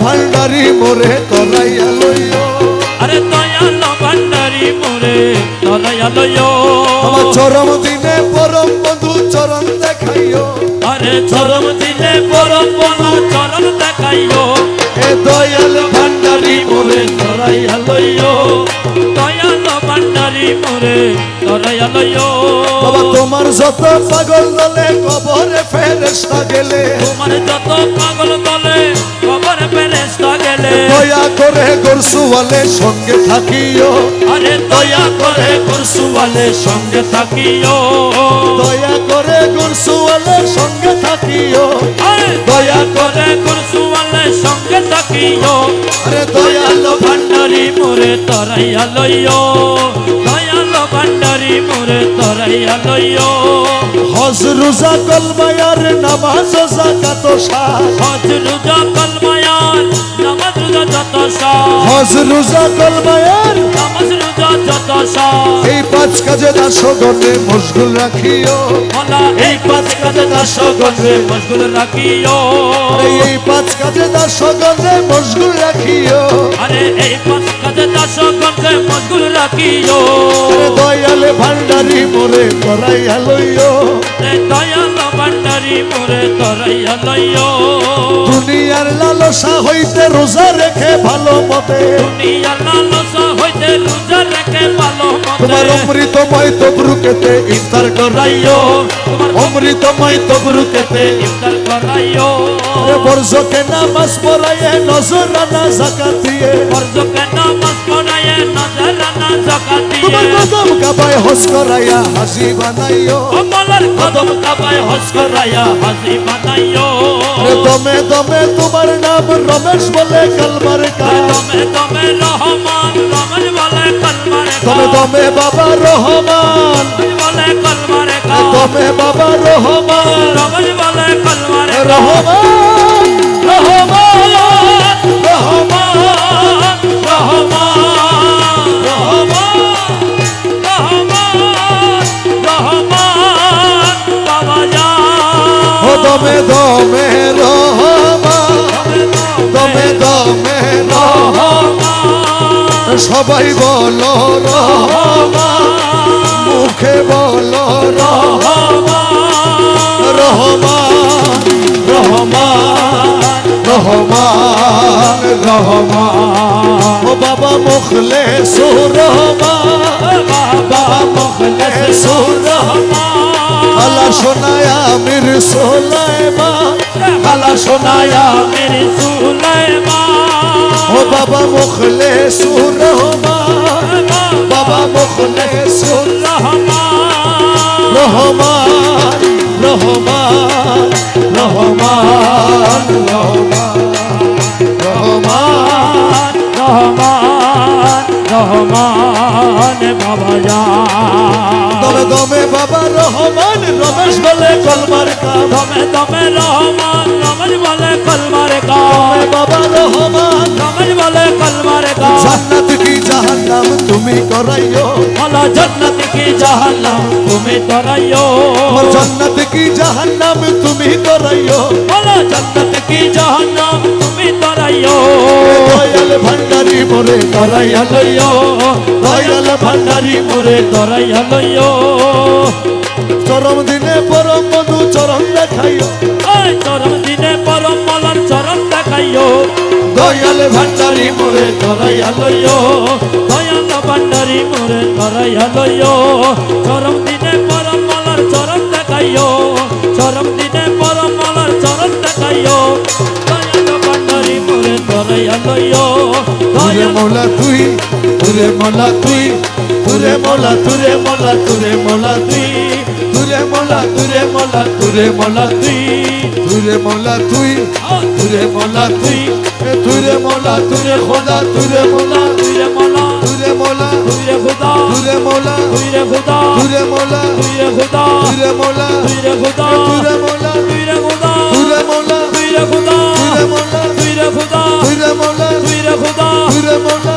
ভান্ডারি মোরে তরাইয়া লইও আরে দয়াল ভান্ডারি মোরে তরাইয়া লইও আমার চরম দিনে পরম বন্ধু চরণ দেখাইও আরে চরম দিনে পরম বন্ধু চরণ দেখাইও এ দয়াল ভান্ডারি মোরে তরাইয়া লইও দয়াল ভান্ডারি মোরে তরাইয়া লইও বাবা তোমার যত পাগল দলে কবরে ফেরেশতা গেলে তোমার যত পাগল দলে কবরে ফেরেশতা গেলে দয়া করে গরসুওয়ালে সঙ্গে থাকিও আরে দয়া করে কুরসুওয়ালে সঙ্গে থাকিও দয়া করে গরসুওয়ালে সঙ্গে থাকিও আরে দয়া করে কুরসুওয়ালে সঙ্গে থাকিও আরে দয়াল ভান্ডারি মোরে তরাইয়া লইও দয়াল ভান্ডারি মোরে তরাইয়া লইও হজ রোজা কলমায়ার নামাজ যাকাত শাহ হজ রোজা কলমায়ার নামাজ রোজা যত শাহ হজ রোজা কলমায়ার নামাজ রোজা যত শাহ এই পাঁচ কাজে দাসগণে মশগুল রাখিও মোলা এই পাঁচ কাজে দাসগণে মশগুল রাখিও আরে এই পাঁচ কাজে দাসগণে মশগুল রাখিও আরে এই পাঁচ কাজে দাসগণে মশগুল রাখিও আরে দয়াল ভান্ডারি মোরে করাইয়া লইও দয়াল ভান্ডারি মোরে তরাইয়া লইও দুনিয়ার লালসা হইতে রোজা রেখে ভালো মতে দুনিয়ার লালসা হইতে রোজা রেখে ভালো মতে তোমার অমৃতময় তবরুকেতে ইফতার করাইও অমৃতময় তবরুকেতে ইফতার করাইও আরে বর্জকে নামাজ পড়াইয়ে নজরানা যাকাত দিয়ে বর্জকে নামাজ পড়াইয়ে নজরানা যাকাত দিয়ে তোমার কদম কাবায় হজ করাইয়া হাসি বানাইও কমলার কদম কাবায় হজ করাইয়া হাসি বানাইও আরে দমে দমে তোমার নাম রমেশ বলে কালমার কা দমে দমে রহমান রমেশ বলে কলমার দমে দমে বাবা রহমান বলে কলমার দমে বাবা রহমান রমেশ বলে কলমার রহমান রহমান রহমান রহমান রহমান বাবা যা ও দমে দমে রহমান দমে দমে রহমান সবাই বলো রহমান মুখে বলো রহমান রহমান রহমান রহমান রহমান ও বাবা মুখলেসুর রহমান বাবা মুখলেসুর রহমান আলা সোনায়া মির সুলাইমান আলা সোনায়া মেরে সুলাইমান ও বাবা মুখলেসুর রহমান বাবা মুখলেসুর রহমান রহমান রহমান রহমান রহমান রহমান রহমান রহমান বাবা যা দমে দমে বাবা রহমান রমেশ বলে কলমার কাম দমে দমে রহমান রমেশ বলে কলমার দমে বাবা রহমান রমেশ বলে কলমার জান্নাত কি জাহান্নাম তুমি করাইও বলো জান্নাত কি জাহান্নাম তুমি তরাইও আমার জান্নাত কি জাহান্নাম তুমি করাইও বলো জান্নাত কি জাহান্নাম তুমি তরাইও দয়াল ভান্ডারি মোরে তরাইয়া লইও দয়াল ভান্ডারি মোরে তরাইয়া লইও চরম দিনে পরম বন্ধু চরণ দেখাইও ওই চরম দিনে পরম মলার চরণ দেখাইও দয়াল ভান্ডারি মোরে তরাইয়া লইও দয়াল ভান্ডারি মোরে তরাইয়া লইও চরম দিনে পরম মলার চরণ দেখাইও চরম দিনে পরম মলার চরণ দেখাইও দয়াল ভান্ডারি মোরে তরাইয়া লইও তুরে মোলা তুই তুরে মোলা তুই তুরে মোলা তুরে মোলা তুরে মোলা তুই তুরে মোলা তুরে মোলা তুরে মোলা তুই তুরে মোলা তুই তুরে মোলা তুই তুরে মোলা তুরে খোদা তুরে মোলা তুইরে মোলা তুরে মোলা তুইরে খুদা তুরে মোলা তুইরে খুদা তুরে মোলা তুইরে খুদা তুরে মোলা তুইরে খুদা তুরে মোলা তুইরে খুদা তুরে মোলা তুইরে খুদা তুরে মোলা তুইরে খুদা তুরে মোলা তুইরে খুদা তুরে মোলা